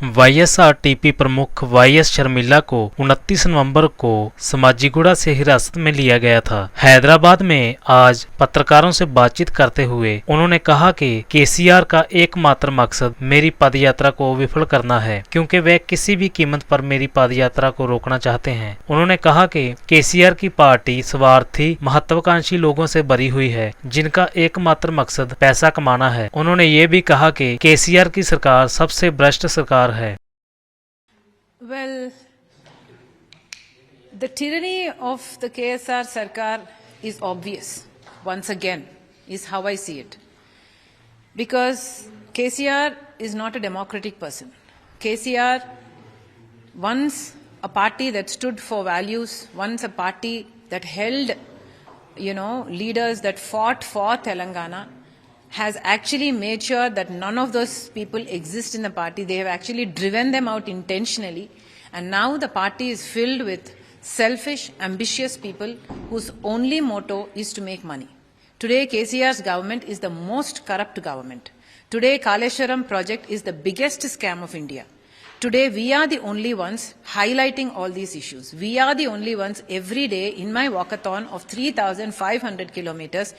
YSRTP प्रमुख YS Sharmila को 29 नवंबर को समाजीगुड़ा से हिरासत में लिया गया था। हैदराबाद में आज पत्रकारों से बातचीत करते हुए उन्होंने कहा कि केसीआर का एकमात्र मकसद मेरी पदयात्रा को विफल करना है, क्योंकि वे किसी भी कीमत पर मेरी पदयात्रा को रोकना चाहते हैं। उन्होंने कहा कि केसीआर की पार्टी स्वार्थी महत्वाकांक्षी लोगों से भरी हुई है, जिनका एकमात्र मकसद पैसा कमाना है। उन्होंने ये भी कहा कि केसीआर की सरकार सबसे भ्रष्ट सरकार है। Well, the tyranny of the KSR Sarkar is obvious, once again, is how I see it. Because KCR is not a democratic person. KCR, once a party that stood for values, once a party that held, leaders that fought for Telangana, has actually made sure that none of those people exist in the party. They have actually driven them out intentionally. And now the party is filled with selfish, ambitious people whose only motto is to make money. Today, KCR's government is the most corrupt government. Today, Kaleshwaram project is the biggest scam of India. Today, we are the only ones highlighting all these issues. We are the only ones every day in my walkathon of 3,500 kilometers.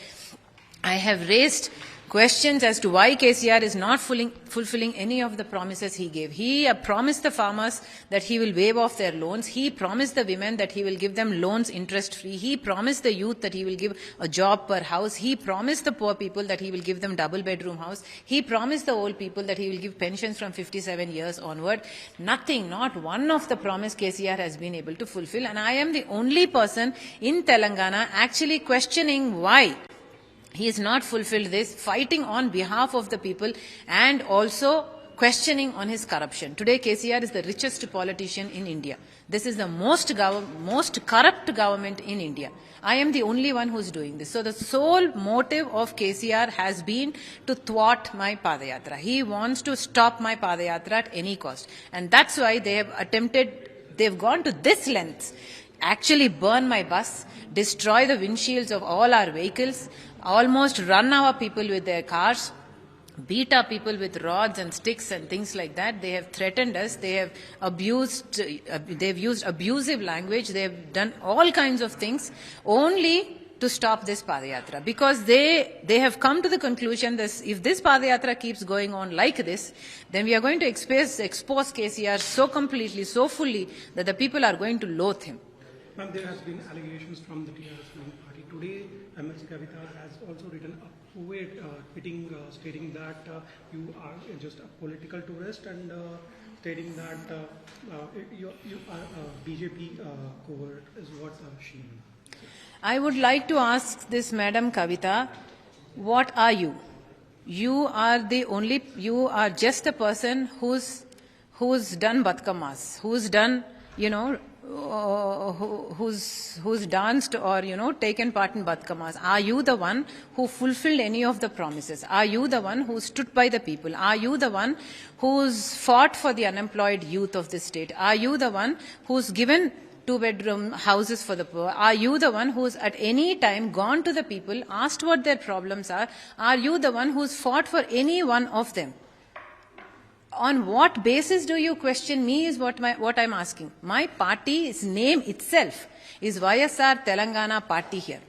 I have raised questions as to why KCR is not fulfilling any of the promises he gave. He promised the farmers that he will waive off their loans. He promised the women that he will give them loans interest-free. He promised the youth that he will give a job per house. He promised the poor people that he will give them double-bedroom house. He promised the old people that he will give pensions from 57 years onward. Nothing, not one of the promise KCR has been able to fulfill. And I am the only person in Telangana actually questioning why he has not fulfilled this, fighting on behalf of the people and also questioning on his corruption. Today, KCR is the richest politician in India. This is the most corrupt government in India. I am the only one who is doing this. So the sole motive of KCR has been to thwart my Padayatra. He wants to stop my Padayatra at any cost. And that's why they've gone to this length, actually burn my bus, destroy the windshields of all our vehicles, almost run our people with their cars, beat our people with rods and sticks and things like that. They have threatened us. They have they've used abusive language. They have done all kinds of things only to stop this Padayatra. Because they have come to the conclusion that if this Padayatra keeps going on like this, then we are going to expose KCR so completely, so fully, that the people are going to loathe him. Ma'am, there has been allegations from the TRS main party. Today, Ms. Kavita has also written a poet stating that you are just a political tourist and stating that you are a BJP covert is what she means. I would like to ask this Madam Kavita, what are you? You are just a person who's done Batkamas, who's done, who's danced or, taken part in Batkamas. Are you the one who fulfilled any of the promises? Are you the one who stood by the people? Are you the one who's fought for the unemployed youth of this state? Are you the one who's given two-bedroom houses for the poor? Are you the one who's at any time gone to the people, asked what their problems are? Are you the one who's fought for any one of them? On what basis do you question me is what I'm asking. My party's name itself is YSR Telangana Party here.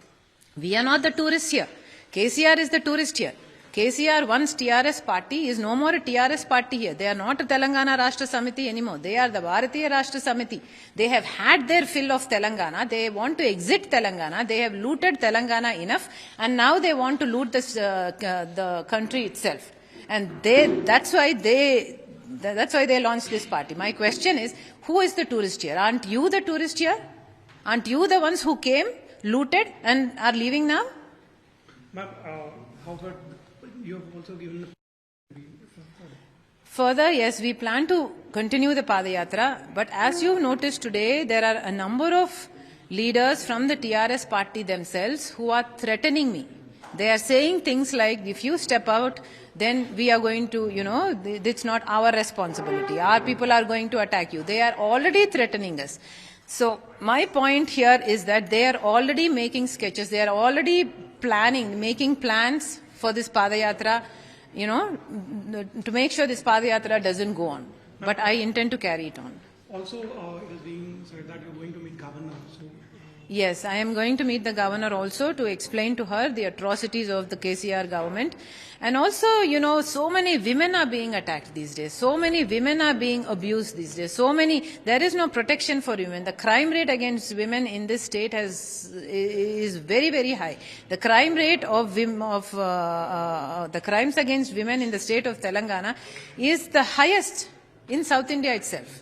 We are not the tourists here. KCR is the tourist here. KCR, once TRS party, is no more a TRS party here. They are not a Telangana Rashtra Samiti anymore. They are the Bharatiya Rashtra Samiti. They have had their fill of Telangana. They want to exit Telangana. They have looted Telangana enough, and now they want to loot the country itself. And that's why they launched this party. My question is, who is the tourist here? Aren't you the tourist here? Aren't you the ones who came, looted, and are leaving now? Ma'am, how about you have also given Further, yes, we plan to continue the Padayatra, but as you've noticed today, there are a number of leaders from the TRS party themselves who are threatening me. They are saying things like, if you step out, then we are going to, it's not our responsibility. Our people are going to attack you. They are already threatening us. So my point here is that they are already making sketches. They are already making plans for this Padayatra, to make sure this Padayatra doesn't go on. but I intend to carry it on. Also, it is being said that you're going to meet governor. So, Yes, I am going to meet the governor also to explain to her the atrocities of the KCR government. And also, so many women are being attacked these days. So many women are being abused these days. There is no protection for women. The crime rate against women in this state is very, very high. The crime rate of the crimes against women in the state of Telangana is the highest in South India itself.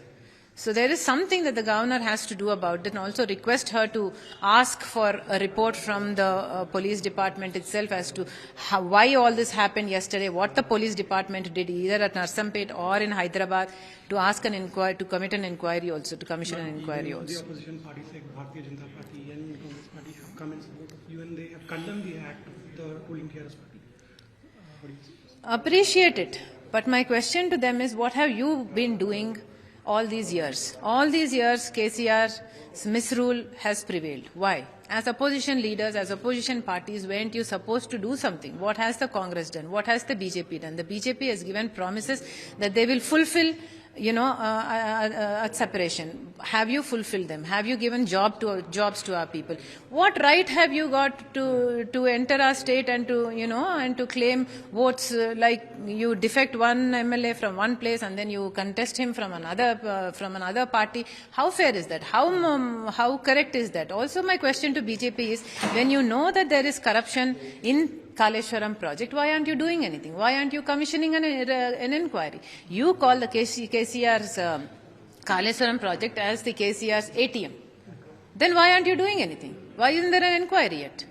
So there is something that the governor has to do about it, and also request her to ask for a report from the police department itself as to why all this happened yesterday, what the police department did either at Ysrtp or in Hyderabad, to ask an inquiry, to commit an inquiry also, to commission an inquiry also. The opposition parties like Bharatiya Janata Party and Congress Party have come in support of you, and they have condemned the act of the ruling TRS party. What do you say? Appreciate it. But my question to them is, what have you been doing all these years? All these years, KCR's misrule has prevailed. Why? As opposition leaders, as opposition parties, weren't you supposed to do something? What has the Congress done? What has the BJP done? The BJP has given promises that they will fulfill at separation. Have you fulfilled them? Have you given jobs to our people? What right have you got to enter our state and to claim votes, like you defect one MLA from one place and then you contest him from another party? How fair is that? How correct is that? Also, my question to BJP is, when you know that there is corruption in Kaleshwaram project, why aren't you doing anything? Why aren't you commissioning an inquiry? You call the KCR's Kaleshwaram project as the KCR's ATM. Then why aren't you doing anything? Why isn't there an inquiry yet?